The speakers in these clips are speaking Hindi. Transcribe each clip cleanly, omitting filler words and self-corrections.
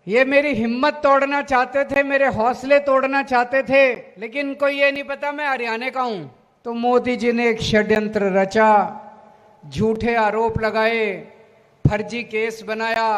ये मेरी हिम्मत तोड़ना चाहते थे, मेरे हौसले तोड़ना चाहते थे, लेकिन इनको ये नहीं पता मैं हरियाणा का हूं। तो मोदी जी ने एक षड्यंत्र रचा, झूठे आरोप लगाए, फर्जी केस बनाया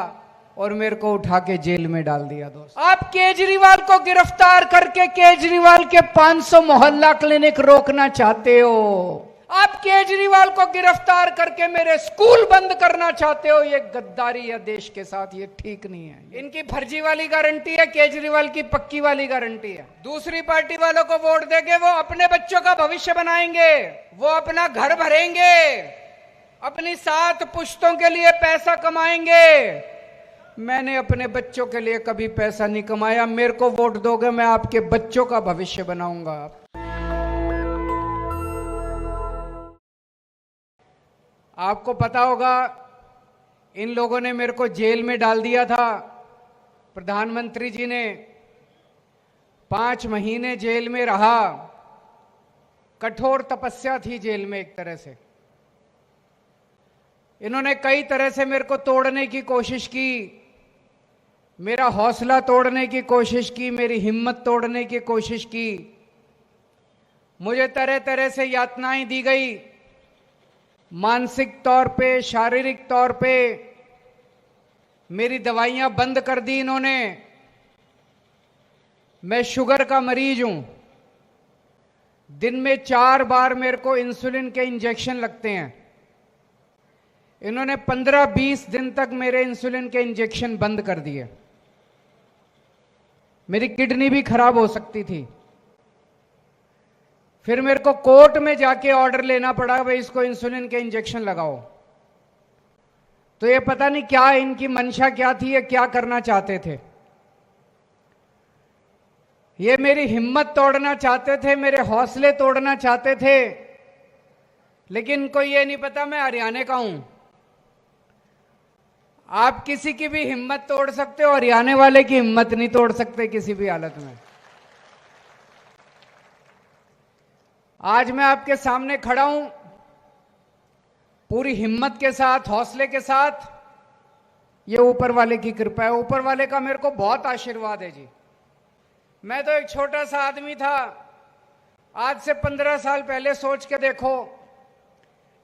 और मेरे को उठा के जेल में डाल दिया। दोस्त, आप केजरीवाल को गिरफ्तार करके केजरीवाल के 500 मोहल्ला क्लिनिक रोकना चाहते हो। आप केजरीवाल को गिरफ्तार करके मेरे स्कूल बंद करना चाहते हो। ये गद्दारी है देश के साथ, ये ठीक नहीं है। इनकी फर्जी वाली गारंटी है, केजरीवाल की पक्की वाली गारंटी है। दूसरी पार्टी वालों को वोट देके वो अपने बच्चों का भविष्य बनाएंगे, वो अपना घर भरेंगे, अपनी 7 पुश्तों के लिए पैसा कमाएंगे। मैंने अपने बच्चों के लिए कभी पैसा नहीं कमाया। मेरे को वोट दोगे, मैं आपके बच्चों का भविष्य बनाऊंगा। आपको पता होगा, इन लोगों ने मेरे को जेल में डाल दिया था। प्रधानमंत्री जी ने 5 महीने जेल में रहा। कठोर तपस्या थी जेल में एक तरह से। इन्होंने कई तरह से मेरे को तोड़ने की कोशिश की, मेरा हौसला तोड़ने की कोशिश की, मेरी हिम्मत तोड़ने की कोशिश की। मुझे तरह तरह से यातनाएं दी गई, मानसिक तौर पे, शारीरिक तौर पे। मेरी दवाइयां बंद कर दी इन्होंने। मैं शुगर का मरीज हूं। दिन में 4 बार मेरे को इंसुलिन के इंजेक्शन लगते हैं। इन्होंने 15-20 दिन तक मेरे इंसुलिन के इंजेक्शन बंद कर दिए। मेरी किडनी भी खराब हो सकती थी। फिर मेरे को कोर्ट में जाके ऑर्डर लेना पड़ा, भाई इसको इंसुलिन के इंजेक्शन लगाओ। तो ये पता नहीं क्या इनकी मंशा क्या थी, ये क्या करना चाहते थे। ये मेरी हिम्मत तोड़ना चाहते थे, मेरे हौसले तोड़ना चाहते थे, लेकिन इनको ये नहीं पता मैं हरियाणा का हूं। आप किसी की भी हिम्मत तोड़ सकते हो, हरियाणा वाले की हिम्मत नहीं तोड़ सकते किसी भी हालत में। आज मैं आपके सामने खड़ा हूं पूरी हिम्मत के साथ, हौसले के साथ। ये ऊपर वाले की कृपा है, ऊपर वाले का मेरे को बहुत आशीर्वाद है जी। मैं तो एक छोटा सा आदमी था। आज से 15 साल पहले सोच के देखो,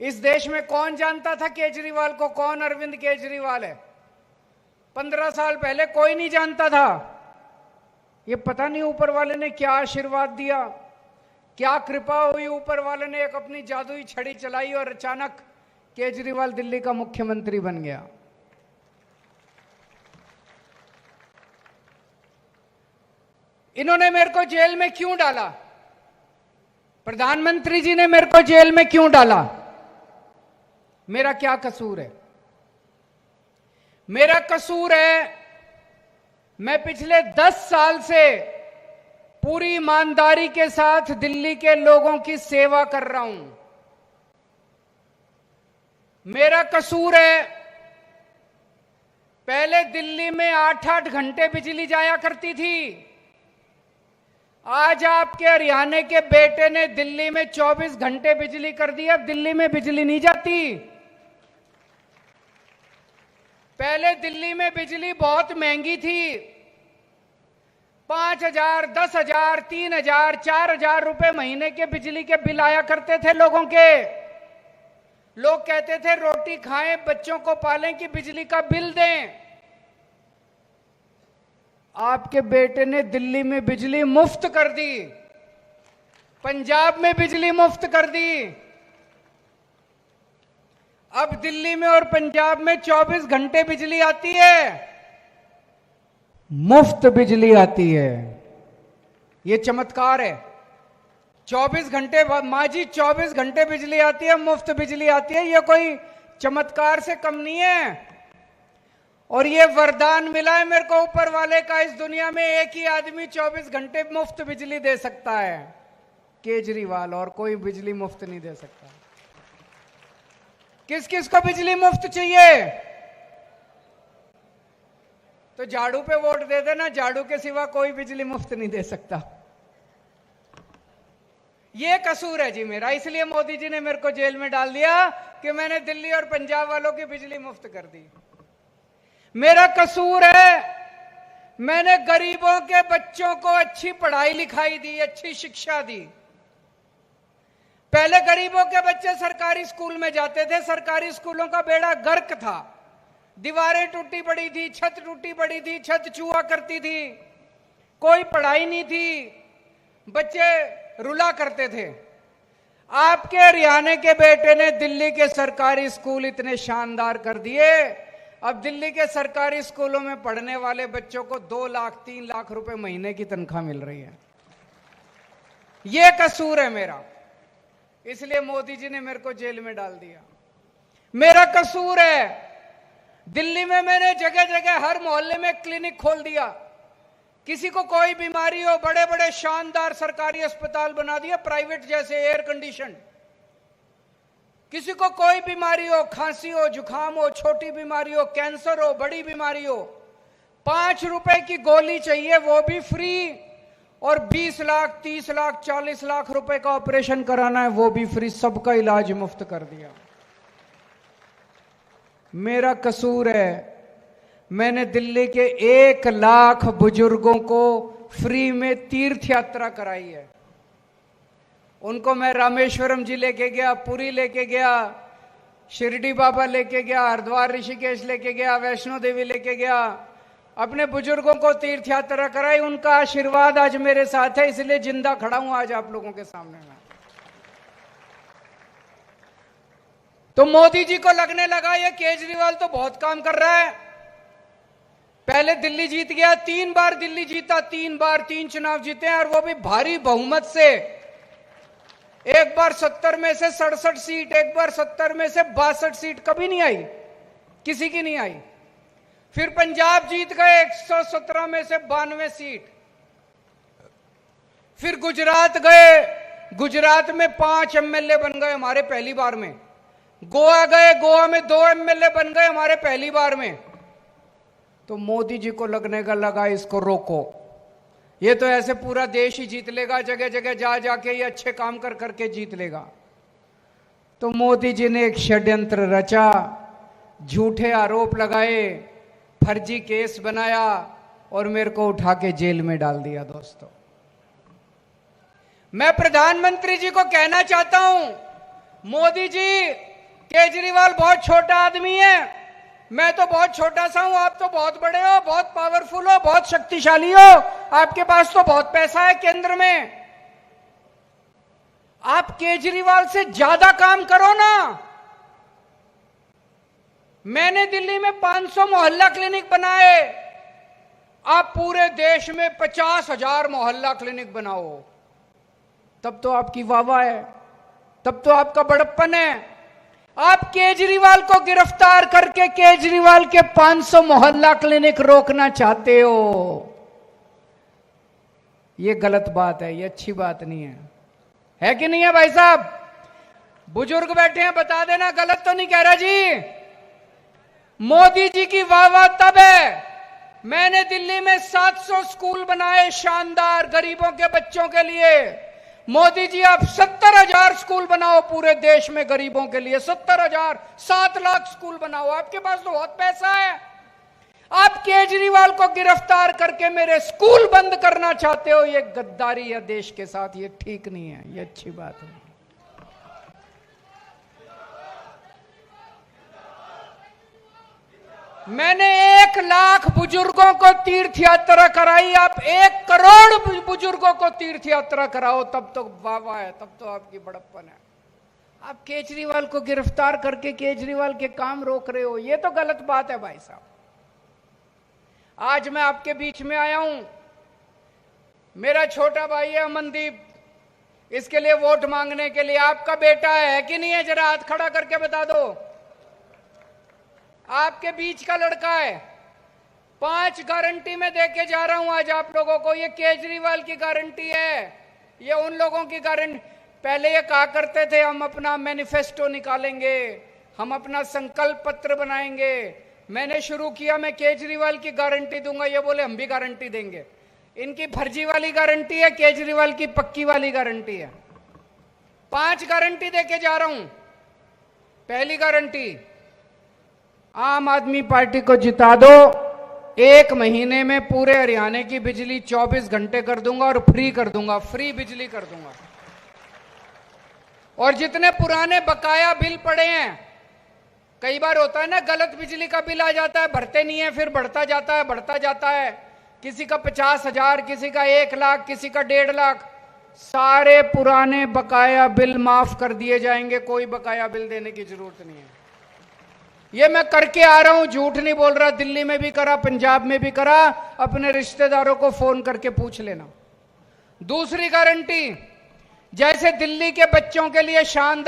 इस देश में कौन जानता था केजरीवाल को, कौन अरविंद केजरीवाल है। 15 साल पहले कोई नहीं जानता था। ये पता नहीं ऊपर वाले ने क्या आशीर्वाद दिया, क्या कृपा हुई। ऊपर वाले ने एक अपनी जादुई छड़ी चलाई और अचानक केजरीवाल दिल्ली का मुख्यमंत्री बन गया। इन्होंने मेरे को जेल में क्यों डाला? प्रधानमंत्री जी ने मेरे को जेल में क्यों डाला? मेरा क्या कसूर है? मेरा कसूर है, मैं पिछले 10 साल से पूरी ईमानदारी के साथ दिल्ली के लोगों की सेवा कर रहा हूं। मेरा कसूर है, पहले दिल्ली में 8-8 घंटे बिजली जाया करती थी। आज आपके हरियाणा के बेटे ने दिल्ली में 24 घंटे बिजली कर दी। अब दिल्ली में बिजली नहीं जाती। पहले दिल्ली में बिजली बहुत महंगी थी। 5,000, 10,000, 3,000, 4,000 रुपए महीने के बिजली के बिल आया करते थे लोगों के। लोग कहते थे रोटी खाएं, बच्चों को पालें कि बिजली का बिल दें। आपके बेटे ने दिल्ली में बिजली मुफ्त कर दी, पंजाब में बिजली मुफ्त कर दी। अब दिल्ली में और पंजाब में 24 घंटे बिजली आती है, मुफ्त बिजली आती है। ये चमत्कार है। 24 घंटे, माँ जी 24 घंटे बिजली आती है, मुफ्त बिजली आती है। ये कोई चमत्कार से कम नहीं है। और ये वरदान मिला है मेरे को ऊपर वाले का। इस दुनिया में एक ही आदमी 24 घंटे मुफ्त बिजली दे सकता है, केजरीवाल। और कोई बिजली मुफ्त नहीं दे सकता। किस किस को बिजली मुफ्त चाहिए तो झाड़ू पे वोट दे देना। झाड़ू के सिवा कोई बिजली मुफ्त नहीं दे सकता। ये कसूर है जी मेरा। इसलिए मोदी जी ने मेरे को जेल में डाल दिया कि मैंने दिल्ली और पंजाब वालों की बिजली मुफ्त कर दी। मेरा कसूर है मैंने गरीबों के बच्चों को अच्छी पढ़ाई लिखाई दी, अच्छी शिक्षा दी। पहले गरीबों के बच्चे सरकारी स्कूल में जाते थे, सरकारी स्कूलों का बेड़ा गर्क था, दीवारें टूटी पड़ी थी, छत टूटी पड़ी थी, छत चूहा करती थी, कोई पढ़ाई नहीं थी, बच्चे रुला करते थे। आपके हरियाणा के बेटे ने दिल्ली के सरकारी स्कूल इतने शानदार कर दिए, अब दिल्ली के सरकारी स्कूलों में पढ़ने वाले बच्चों को 2 लाख 3 लाख रुपए महीने की तनख्वाह मिल रही है। यह कसूर है मेरा, इसलिए मोदी जी ने मेरे को जेल में डाल दिया। मेरा कसूर है, दिल्ली में मैंने जगह जगह हर मोहल्ले में क्लिनिक खोल दिया। किसी को कोई बीमारी हो, बड़े बड़े शानदार सरकारी अस्पताल बना दिया, प्राइवेट जैसे एयर कंडीशन। किसी को कोई बीमारी हो, खांसी हो, जुकाम हो, छोटी बीमारी हो, कैंसर हो, बड़ी बीमारी हो, 5 रुपए की गोली चाहिए वो भी फ्री, और 20 लाख 30 लाख 40 लाख रुपए का ऑपरेशन कराना है वो भी फ्री, सबका इलाज मुफ्त कर दिया। मेरा कसूर है, मैंने दिल्ली के 1 लाख बुजुर्गों को फ्री में तीर्थ यात्रा कराई है। उनको मैं रामेश्वरम जी लेके गया, पुरी लेके गया, शिरडी बाबा लेके गया, हरिद्वार ऋषिकेश लेके गया, वैष्णो देवी लेके गया, अपने बुजुर्गों को तीर्थ यात्रा कराई। उनका आशीर्वाद आज मेरे साथ है, इसलिए जिंदा खड़ा हूं आज आप लोगों के सामने में। तो मोदी जी को लगने लगा ये केजरीवाल तो बहुत काम कर रहा है। पहले दिल्ली जीत गया, 3 बार दिल्ली जीता, 3 बार 3 चुनाव जीते हैं, और वो भी भारी बहुमत से। एक बार 70 में से 67 सीट, एक बार 70 में से 62 सीट, कभी नहीं आई, किसी की नहीं आई। फिर पंजाब जीत गए, 117 में से 92 सीट। फिर गुजरात गए, गुजरात में 5 एमएलए बन गए हमारे पहली बार में। गोवा गए, गोवा में 2 एमएलए बन गए हमारे पहली बार में। तो मोदी जी को लगने का लगा इसको रोको, ये तो ऐसे पूरा देश ही जीत लेगा, जगह जगह जा जाके ये अच्छे काम कर करके जीत लेगा। तो मोदी जी ने एक षड्यंत्र रचा, झूठे आरोप लगाए, फर्जी केस बनाया और मेरे को उठा के जेल में डाल दिया। दोस्तों, मैं प्रधानमंत्री जी को कहना चाहता हूं, मोदी जी, केजरीवाल बहुत छोटा आदमी है, मैं तो बहुत छोटा सा हूं, आप तो बहुत बड़े हो, बहुत पावरफुल हो, बहुत शक्तिशाली हो, आपके पास तो बहुत पैसा है केंद्र में, आप केजरीवाल से ज्यादा काम करो ना। मैंने दिल्ली में 500 मोहल्ला क्लिनिक बनाए, आप पूरे देश में 50,000 मोहल्ला क्लिनिक बनाओ, तब तो आपकी वाहवाह है, तब तो आपका बड़प्पन है। आप केजरीवाल को गिरफ्तार करके केजरीवाल के 500 मोहल्ला क्लिनिक रोकना चाहते हो, यह गलत बात है, यह अच्छी बात नहीं है कि नहीं है भाई साहब? बुजुर्ग बैठे हैं, बता देना, गलत तो नहीं कह रहा जी। मोदी जी की वाहवाह तब है, मैंने दिल्ली में 700 स्कूल बनाए शानदार गरीबों के बच्चों के लिए। मोदी जी, आप 70,000 स्कूल बनाओ पूरे देश में गरीबों के लिए, 70,000, 7 लाख स्कूल बनाओ, आपके पास तो बहुत पैसा है। आप केजरीवाल को गिरफ्तार करके मेरे स्कूल बंद करना चाहते हो, ये गद्दारी है देश के साथ, ये ठीक नहीं है, ये अच्छी बात है। मैंने 1 लाख बुजुर्गों को तीर्थ यात्रा कराई, आप 1 करोड़ बुजुर्गों को तीर्थ यात्रा कराओ, तब तो वाह है, तब तो आपकी बड़प्पन है। आप केजरीवाल को गिरफ्तार करके केजरीवाल के काम रोक रहे हो, ये तो गलत बात है भाई साहब। आज मैं आपके बीच में आया हूं, मेरा छोटा भाई है अमनदीप, इसके लिए वोट मांगने के लिए। आपका बेटा है कि नहीं है? जरा हाथ खड़ा करके बता दो। आपके बीच का लड़का है। 5 गारंटी में देके जा रहा हूं आज आप लोगों को। ये केजरीवाल की गारंटी है, ये उन लोगों की गारंटी। पहले ये कहा करते थे हम अपना मैनिफेस्टो निकालेंगे, हम अपना संकल्प पत्र बनाएंगे। मैंने शुरू किया, मैं केजरीवाल की गारंटी दूंगा, ये बोले हम भी गारंटी देंगे। इनकी फर्जी वाली गारंटी है, केजरीवाल की पक्की वाली गारंटी है। 5 गारंटी देके जा रहा हूं। पहली गारंटी, आम आदमी पार्टी को जिता दो, 1 महीने में पूरे हरियाणा की बिजली 24 घंटे कर दूंगा और फ्री कर दूंगा, फ्री बिजली कर दूंगा। और जितने पुराने बकाया बिल पड़े हैं, कई बार होता है ना, गलत बिजली का बिल आ जाता है, भरते नहीं है, फिर बढ़ता जाता है, बढ़ता जाता है, किसी का 50,000, किसी का 1 लाख, किसी का 1.5 लाख, सारे पुराने बकाया बिल माफ कर दिए जाएंगे, कोई बकाया बिल देने की जरूरत नहीं है। ये मैं करके आ रहा हूं, झूठ नहीं बोल रहा। दिल्ली में भी करा, पंजाब में भी करा, अपने रिश्तेदारों को फोन करके पूछ लेना। दूसरी गारंटी, जैसे दिल्ली के बच्चों के लिए शानदार